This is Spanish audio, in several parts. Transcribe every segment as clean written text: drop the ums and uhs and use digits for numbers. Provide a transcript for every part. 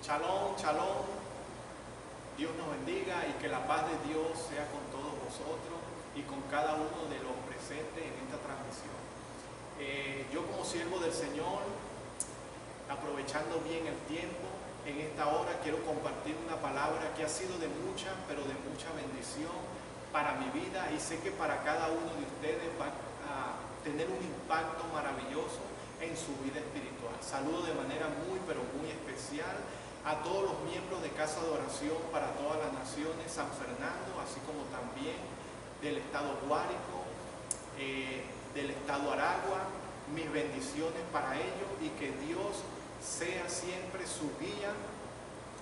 Shalom, shalom. Dios nos bendiga y que la paz de Dios sea con todos vosotros y con cada uno de los presentes en esta transmisión. Yo como siervo del Señor, aprovechando bien el tiempo, en esta hora quiero compartir una palabra que ha sido de mucha, pero de mucha bendición para mi vida, y sé que para cada uno de ustedes va a tener un impacto maravilloso en su vida espiritual. Saludo de manera muy, pero muy especial a todos los miembros de Casa de Oración para todas las naciones, San Fernando, así como también del estado Guárico, del estado Aragua. Mis bendiciones para ellos y que Dios sea siempre su guía,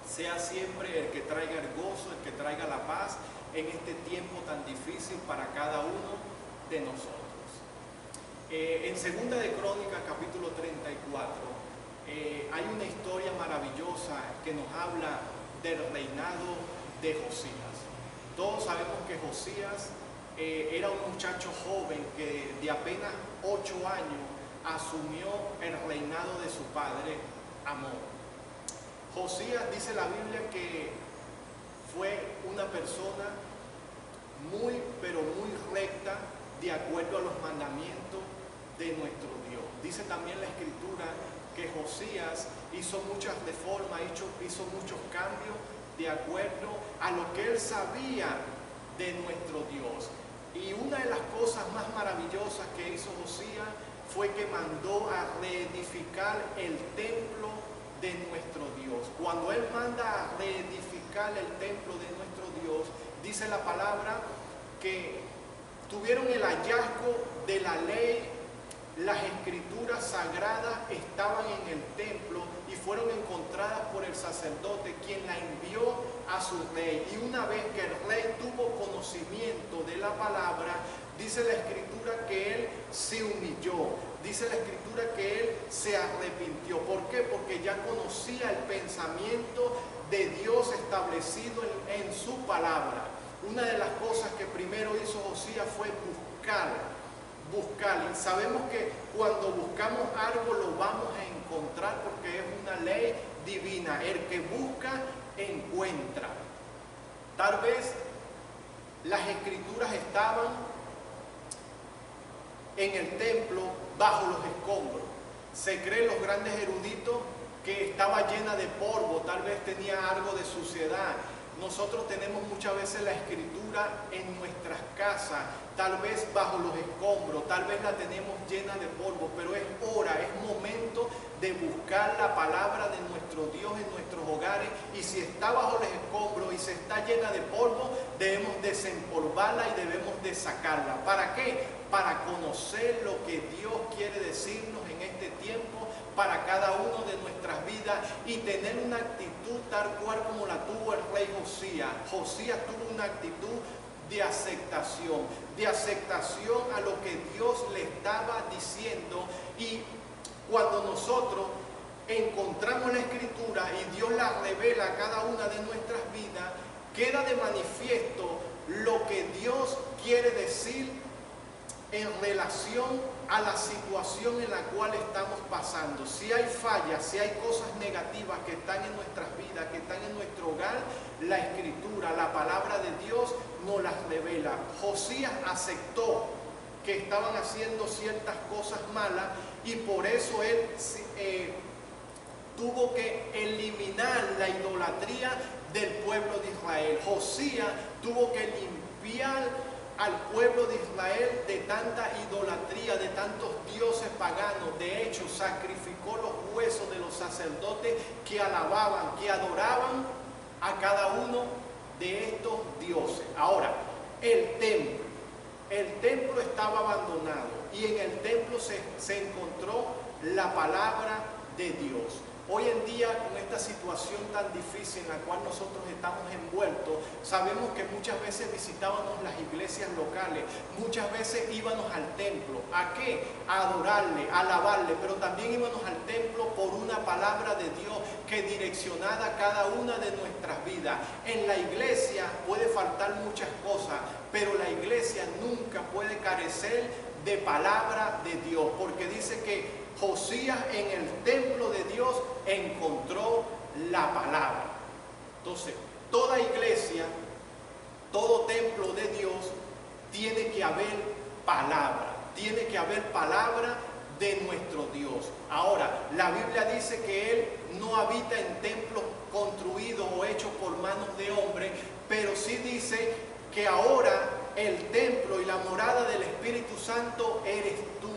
sea siempre el que traiga el gozo, el que traiga la paz en este tiempo tan difícil para cada uno de nosotros. En Segunda de Crónicas, capítulo 34, hay una historia maravillosa que nos habla del reinado de Josías. Todos sabemos que Josías era un muchacho joven que de apenas 8 años asumió el reinado de su padre Amón. Josías, dice la Biblia, que fue una persona muy, pero muy recta, de acuerdo a los mandamientos de nuestro Dios. Dice también la Escritura que Josías hizo muchas reformas, hizo muchos cambios de acuerdo a lo que él sabía de nuestro Dios. Y una de las cosas más maravillosas que hizo Josías fue que mandó a reedificar el templo de nuestro Dios. Cuando él manda a reedificar el templo de nuestro Dios, dice la palabra que tuvieron el hallazgo de la ley. Las escrituras sagradas estaban en el templo y fueron encontradas por el sacerdote, quien la envió a su rey. Y una vez que el rey tuvo conocimiento de la palabra, dice la escritura que él se humilló. Dice la escritura que él se arrepintió. ¿Por qué? Porque ya conocía el pensamiento de Dios establecido en su palabra. Una de las cosas que primero hizo Josías fue buscar. Y sabemos que cuando buscamos algo lo vamos a encontrar porque es una ley divina. El que busca, encuentra. Tal vez las escrituras estaban en el templo bajo los escombros. Se creen los grandes eruditos que estaba llena de polvo, tal vez tenía algo de suciedad. Nosotros tenemos muchas veces la escritura en nuestras casas, tal vez bajo los escombros, tal vez la tenemos llena de polvo, pero es hora, es momento de buscar la palabra de nuestro Dios en nuestros hogares. Y si está bajo los escombros y se está llena de polvo, debemos desempolvarla y debemos de sacarla. ¿Para qué? Para conocer lo que Dios quiere decirnos en este tiempo para cada uno de nuestras vidas y tener una actitud tal cual como la tuvo el rey Josías. Josías tuvo una actitud de aceptación a lo que Dios le estaba diciendo. Y cuando nosotros encontramos la escritura y Dios la revela a cada una de nuestras vidas, queda de manifiesto lo que Dios quiere decir en relación a la situación en la cual estamos pasando. Si hay fallas, si hay cosas negativas que están en nuestras vidas, que están en nuestro hogar, la escritura, la palabra de Dios nos las revela. Josías aceptó que estaban haciendo ciertas cosas malas y por eso él tuvo que eliminar la idolatría del pueblo de Israel. Josías tuvo que limpiar al pueblo de Israel de tanta idolatría, de tantos dioses paganos. De hecho, sacrificó los huesos de los sacerdotes que alababan, que adoraban a cada uno de estos dioses. Ahora, el templo estaba abandonado y en el templo se encontró la palabra de Dios. Hoy en día, con esta situación tan difícil en la cual nosotros estamos envueltos, sabemos que muchas veces visitábamos las iglesias locales, muchas veces íbamos al templo. ¿A qué? A adorarle, a alabarle, pero también íbamos al templo por una palabra de Dios que direccionara a cada una de nuestras vidas. En la iglesia puede faltar muchas cosas, pero la iglesia nunca puede carecer de palabra de Dios, porque dice que Josías en el templo de Dios encontró la palabra. Entonces, toda iglesia, todo templo de Dios, tiene que haber palabra. Tiene que haber palabra de nuestro Dios. Ahora, la Biblia dice que Él no habita en templos construidos o hechos por manos de hombre, pero sí dice que ahora el templo y la morada del Espíritu Santo eres tú.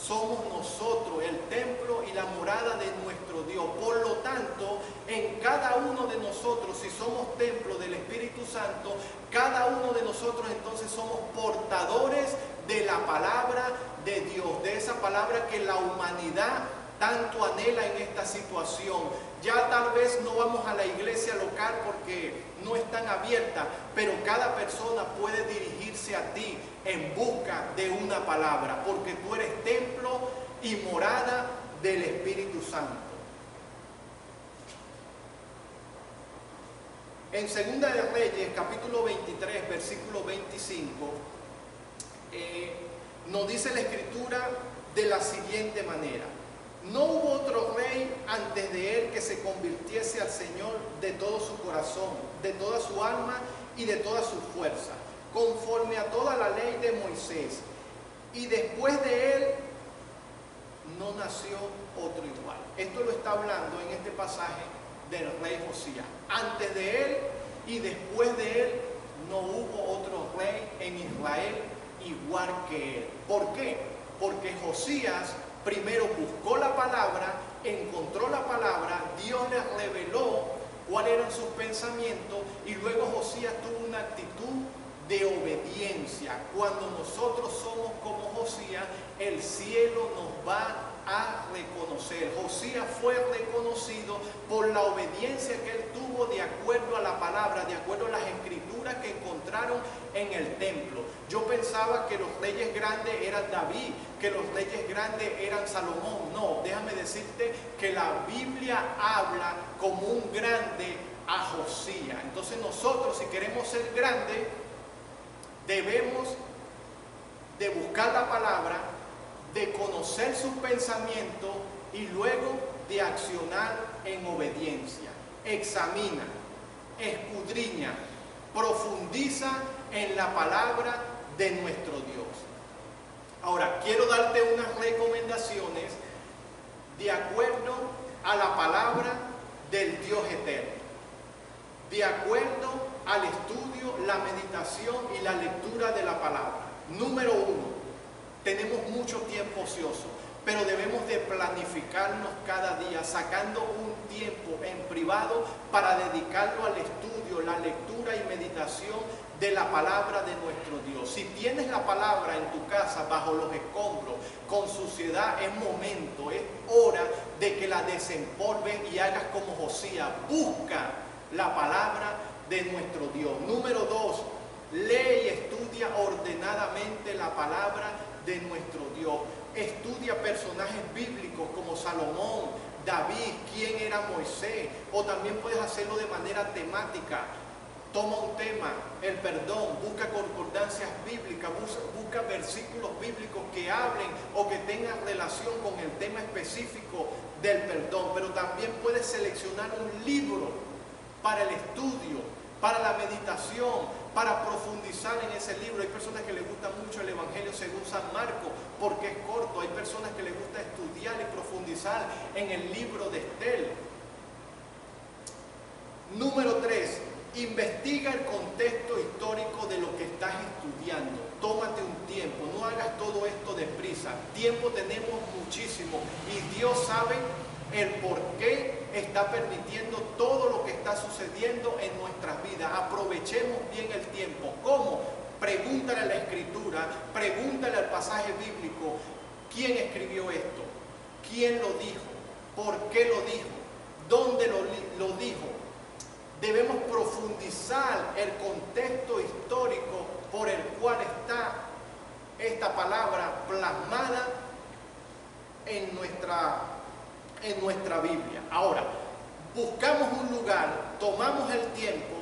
Somos nosotros el templo y la morada de nuestro Dios. Por lo tanto, en cada uno de nosotros, si somos templo del Espíritu Santo, cada uno de nosotros entonces somos portadores de la palabra de Dios, de esa palabra que la humanidad tanto anhela en esta situación. Ya tal vez no vamos a la iglesia local porque no están abiertas, pero cada persona puede dirigirse a ti en busca de una palabra, porque tú eres templo y morada del Espíritu Santo. En Segunda de Reyes, capítulo 23, versículo 25, nos dice la Escritura de la siguiente manera: no hubo otro rey antes de él que se convirtiese al Señor de todo su corazón, de toda su alma y de toda su fuerza, conforme a toda la ley de Moisés. Y después de él no nació otro igual. Esto lo está hablando en este pasaje del rey Josías. Antes de él y después de él no hubo otro rey en Israel igual que él. ¿Por qué? Porque Josías primero buscó la palabra, encontró la palabra, Dios le reveló cuáles eran sus pensamientos y luego Josías tuvo una actitud de obediencia. Cuando nosotros somos como Josías, el cielo nos va a reconocer. Josías fue reconocido por la obediencia que él tuvo de acuerdo a la palabra, de acuerdo a las escrituras que encontraron en el templo. Yo pensaba que los reyes grandes eran David, que los reyes grandes eran Salomón. No, déjame decirte que la Biblia habla como un grande a Josías. Entonces nosotros, si queremos ser grandes, debemos de buscar la palabra, de conocer sus pensamientos y luego de accionar en obediencia. Examina, escudriña, profundiza en la palabra de nuestro Dios. Ahora, quiero darte unas recomendaciones de acuerdo a la palabra del Dios eterno, de acuerdo al estudio, la meditación y la lectura de la palabra. Número 1, tenemos mucho tiempo ocioso, pero debemos de planificarnos cada día, sacando un tiempo en privado para dedicarlo al estudio, la lectura y meditación de la palabra de nuestro Dios. Si tienes la palabra en tu casa bajo los escombros, con suciedad, es momento, es hora de que la desempolves y hagas como Josías. Busca la palabra de nuestro Dios. Número 2, lee y estudia ordenadamente la palabra de nuestro Dios. Estudia personajes bíblicos como Salomón, David, quién era Moisés, o también puedes hacerlo de manera temática. Toma un tema, el perdón, busca concordancias bíblicas, busca versículos bíblicos que hablen o que tengan relación con el tema específico del perdón, pero también puedes seleccionar un libro para el estudio, para la meditación, para profundizar en ese libro. Hay personas que les gusta mucho el Evangelio según San Marcos porque es corto. Hay personas que les gusta estudiar y profundizar en el libro de Estel. Número 3, investiga el contexto histórico de lo que estás estudiando. Tómate un tiempo, no hagas todo esto deprisa. Tiempo tenemos muchísimo y Dios sabe el por qué está permitiendo todo lo que está sucediendo en nuestras vidas. Aprovechemos bien el tiempo. ¿Cómo? Pregúntale a la Escritura, pregúntale al pasaje bíblico. ¿Quién escribió esto? ¿Quién lo dijo? ¿Por qué lo dijo? ¿Dónde lo dijo? Debemos profundizar el contexto histórico por el cual está esta palabra plasmada en nuestra Biblia. Ahora, buscamos un lugar, tomamos el tiempo,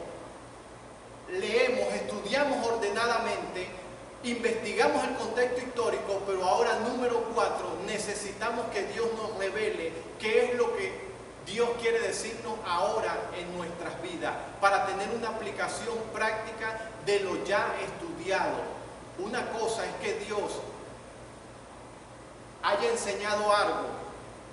leemos, estudiamos ordenadamente, investigamos el contexto histórico, pero ahora número 4, necesitamos que Dios nos revele qué es lo que Dios quiere decirnos ahora en nuestras vidas para tener una aplicación práctica de lo ya estudiado. Una cosa es que Dios haya enseñado algo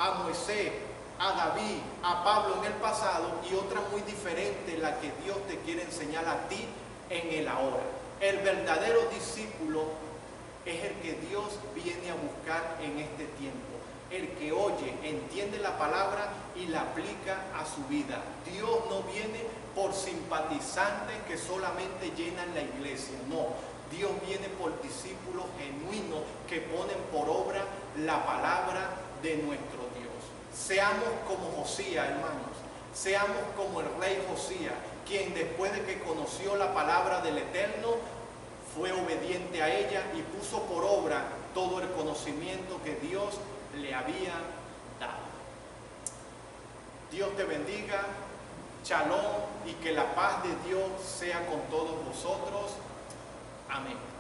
a Moisés, a David, a Pablo en el pasado, y otra muy diferente, la que Dios te quiere enseñar a ti en el ahora. El verdadero discípulo es el que Dios viene a buscar en este tiempo, el que oye, entiende la palabra y la aplica a su vida. Dios no viene por simpatizantes que solamente llenan la iglesia, no. Dios viene por discípulos genuinos que ponen por obra la palabra de nuestro Dios. Seamos como Josías, hermanos. Seamos como el rey Josías, quien después de que conoció la palabra del Eterno, fue obediente a ella y puso por obra todo el conocimiento que Dios le había dado. Dios te bendiga, shalom, y que la paz de Dios sea con todos vosotros. Amén.